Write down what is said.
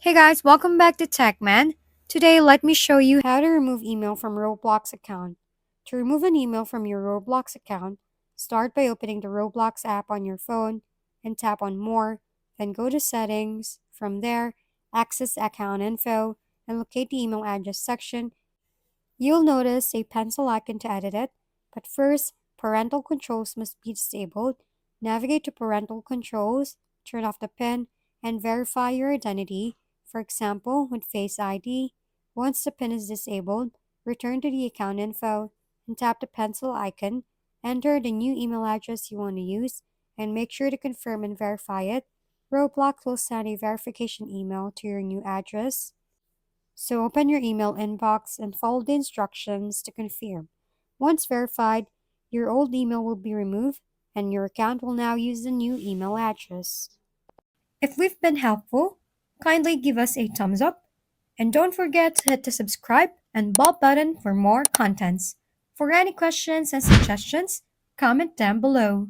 Hey guys, welcome back to TechMan. Today, let me show you how to remove email from Roblox account. To remove an email from your Roblox account, start by opening the Roblox app on your phone and tap on More, then go to Settings. From there, access account info and locate the email address section. You'll notice a pencil icon to edit it, but first, parental controls must be disabled. Navigate to parental controls, turn off the PIN, and verify your identity, for example, with Face ID. Once the PIN is disabled, return to the account info and tap the pencil icon. Enter the new email address you want to use and make sure to confirm and verify it. Roblox will send a verification email to your new address. So open your email inbox and follow the instructions to confirm. Once verified, your old email will be removed and your account will now use the new email address. If we've been helpful, kindly give us a thumbs up and don't forget to hit the subscribe and bell button for more contents. For any questions and suggestions, comment down below.